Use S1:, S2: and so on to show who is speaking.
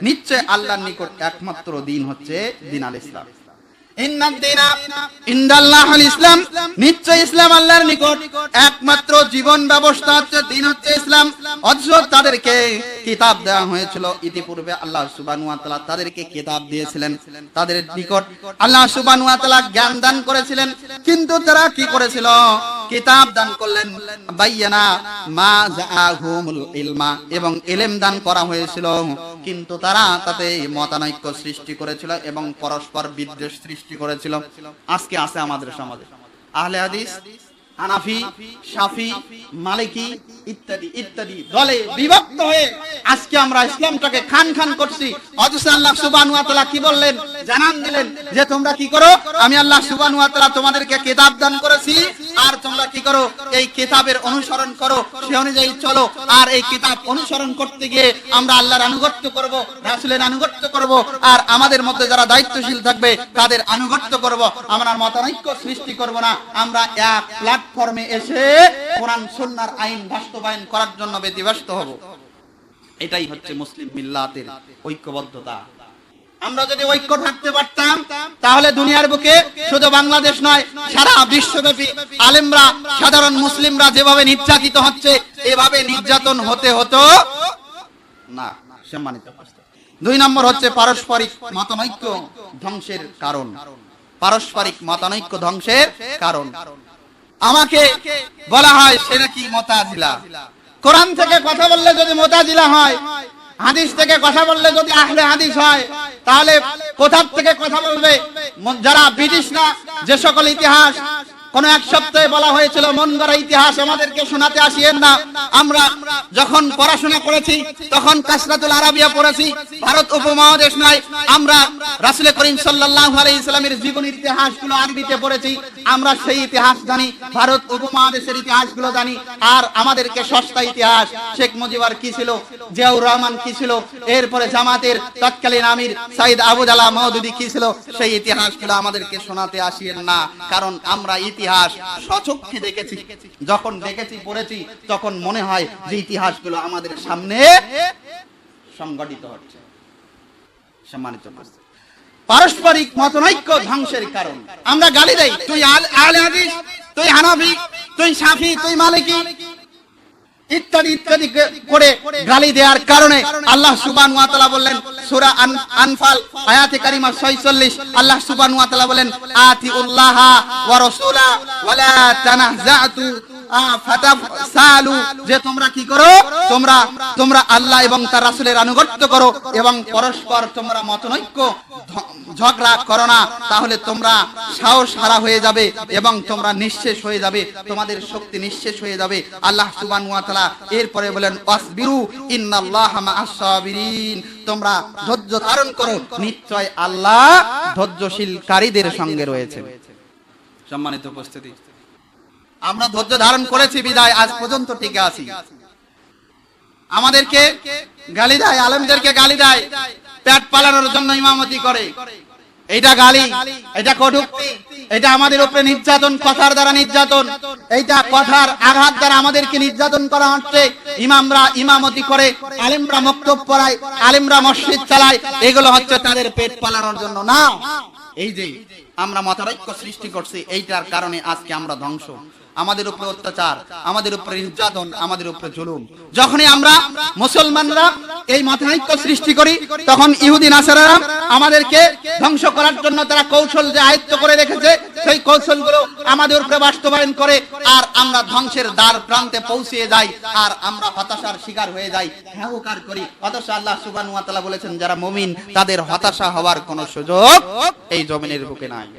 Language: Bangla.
S1: নিশ্চয় আল্লাহর নিকট একমাত্র দিন হচ্ছে দিন আল ইসলাম। ইসলাম, নিশ্চয় ইসলাম আল্লাহর নিকট একমাত্র জীবন ব্যবস্থা হচ্ছে দিন হচ্ছে ইসলাম। অথচ তাদেরকে কিতাব দেওয়া হয়েছিল ইতিপূর্বে, আল্লাহ সুবহানাহু ওয়া তাআলা তাদেরকে কিতাব দিয়েছিলেন, তাদের নিকট আল্লাহ সুবহানাহু ওয়া তাআলা জ্ঞান দান করেছিলেন, কিন্তু তারা কি করেছিল? কিতাব দান করলেন, বাইয়ানা মা জাআহুমুল ইলমা, এবং ইলম দান করা হয়েছিল, কিন্তু তারা তাতে মতানৈক্য সৃষ্টি করেছিল এবং পরস্পর বিদ্বেষ সৃষ্টি করেছিল। আজকে আছে আমাদের সমাজে আহলে হাদিস, হানাফি, শাফি, মালিকি ইত্যাদি ইত্যাদি দলে বিভক্ত হয়ে আজকে আমরা ইসলামটাকে খান খান করছি। অথচ আল্লাহ সুবহানাহু ওয়া তাআলা কি বললেন? জানান দিলেন যে তোমরা কি করো, আমি আল্লাহ সুবহানাহু ওয়া তাআলা তোমাদেরকে কিতাব দান করেছি, আর তোমরা কি করো? এই কিতাবের অনুসরণ করো, সেই অনুযায়ী চলো। আর এই কিতাব অনুসরণ করতে গিয়ে আমরা আল্লাহর আনুগত্য করব, রাসূলের আনুগত্য করব, আর আমাদের মধ্যে যারা দায়িত্বশীল থাকবে তাদের আনুগত্য করব। আমরা মতানৈক্য সৃষ্টি করব না। আমরা এক প্ল্যাটফর্মে এসে কোরআন সুন্নাহর আইন বাস্তবায়ন করার জন্য ব্যতিব্যস্ত হব। এটাই হচ্ছে মুসলিম মিল্লাতের ঐক্যবদ্ধতা। আমরা যদি ঐক্য থাকতে পারতাম তাহলে দুনিয়ার বুকে শুধু বাংলাদেশ নয়, সারা বিশ্বব্যাপী আলেমরা, সাধারণ মুসলিমরা যেভাবে নির্যাতিত হচ্ছে এভাবে নির্যাতন হতে হতো না। সম্মানিত, 2 নম্বর হচ্ছে পারস্পরিক মতানৈক্য ধ্বংসের কারণ। পারস্পরিক মতানৈক্য ধ্বংসের কারণ। আমাকে বলা হয় সেটা কি মুতাজিলা। কোরআন থেকে কথা বললে যদি মুতাজিলা হয়, হাদিস থেকে কথা বললে যদি আহলে হাদিস হয়, তাহলে কোথা থেকে কথা বলবে? যারা ব্রিটিশরা যে সকল ইতিহাস কোন এক সপ্তাহে বলা হয়েছিল মন গড়া ইতিহাস আমাদেরকে শোনাতে আসিয়েন না। আমরা যখন পড়াশোনা করেছি তখন কাসরাতুল আরাবিয়া পড়েছি, ভারত উপমহাদেশ নয়। আমরা রাসূল করিম সাল্লাল্লাহু আলাইহি সাল্লামের জীবনের ইতিহাসগুলো আরবিতে পড়েছি, আমরা সেই ইতিহাস জানি, ভারত উপমহাদেশের ইতিহাসগুলো জানি। আর আমাদেরকে সস্তা ইতিহাস, শেখ মুজিবুর কি ছিল, জিয়াউর রহমান কি ছিল, এরপরে জামাতের তৎকালীন আমির সাইদ আবু জালা মওদুদি কি ছিল, সেই ইতিহাসগুলো আমাদেরকে শোনাতে আসিয়েন না। কারণ আমরা ইতিহাস সচক্ষে দেখেছি, যখন দেখেছি পড়েছি তখন মনে হয় যে ইতিহাসগুলো আমাদের সামনে সংগঠিত হচ্ছে। সম্মানিত, পারস্পরিক মতানৈক্য ধ্বংসের কারণ। আমরা গালি দেই, তুই আহলে হাদিস, তুই হানাফি, তুই শাফি, তুই মালিকি ইত্যাদি ইত্যাদি করে গালি দেওয়ার কারণে আল্লাহ সুবহানাহু ওয়া তাআলা বললেন সূরা আনফাল আয়াতে কারিমা 46, আল্লাহ সুবহানাহু ওয়া তাআলা বলেন আতিউল্লাহ ওয়া রাসূলা ওয়ালা তানাযাতু ফাতাফসালু, যে তোমরা কি করো? তোমরা আল্লাহ এবং তার রাসূলের আনুগত্য করো এবং পরস্পর তোমরা মতানৈক্য ঝগড়া করো না, তাহলে তোমরা সাহস হারা হয়ে যাবে এবং তোমরা নিঃশেষ হয়ে যাবে, তোমাদের শক্তি নিঃশেষ হয়ে যাবে। আল্লাহ সুবহানাহু ওয়া তাআলা এরপরে বলেন ওয়াসবিরু ইন্নাল্লাহা মা'আস সাবিরিন, তোমরা ধৈর্য ধারণ করো, নিশ্চয় আল্লাহ ধৈর্যশীলকারীদের সঙ্গে রয়েছেন। সম্মানিত উপস্থিতি, আমরা ধৈর্য ধারণ করেছি বিদায় আজ পর্যন্ত টিকে আছি। আমাদেরকে গালি দেয়, আলেমদেরকে গালি দেয়, পেট পালানোর জন্য ইমামতি করে। এটা গালি, এটা কটূক্তি, এটা আমাদের উপরে নির্যাতন, কথার দ্বারা নির্যাতন, এইটা কথার আঘাত দ্বারা আমাদেরকে নির্যাতন করা হচ্ছে। ইমামরা ইমামতি করে, আলেমরা মক্তব পড়ায়, আলেমরা মসজিদ চালায়, এগুলো হচ্ছে তাদের পেট পালানোর জন্য না। এই যে আমরা মতানৈক্য সৃষ্টি করছি, এইটার কারণে আজকে আমরা ধ্বংস। আমাদের উপরে অত্যাচার, আমাদের উপরে নির্যাতন, আমাদের উপরে জুলুম। যখনই আমরা মুসলমানরা এই মতানৈক্য সৃষ্টি করি, তখন ইহুদি নাসারারা আমাদেরকে ধ্বংস করার জন্য তারা কৌশল যে আয়ত্ত করে রেখেছে, সেই কৌশলগুলো আমাদের উপরে বাস্তবায়ন করে, আর আমরা ধ্বংসের দ্বার প্রান্তে পৌঁছে যাই, আর আমরা হতাশার শিকার হয়ে যাই, হাহাকার করি। অথচ আল্লাহ সুবহানাহু ওয়া তাআলা বলেছেন যারা মুমিন তাদের হতাশা হওয়ার কোনো সুযোগ এই জমিনের বুকে নাই।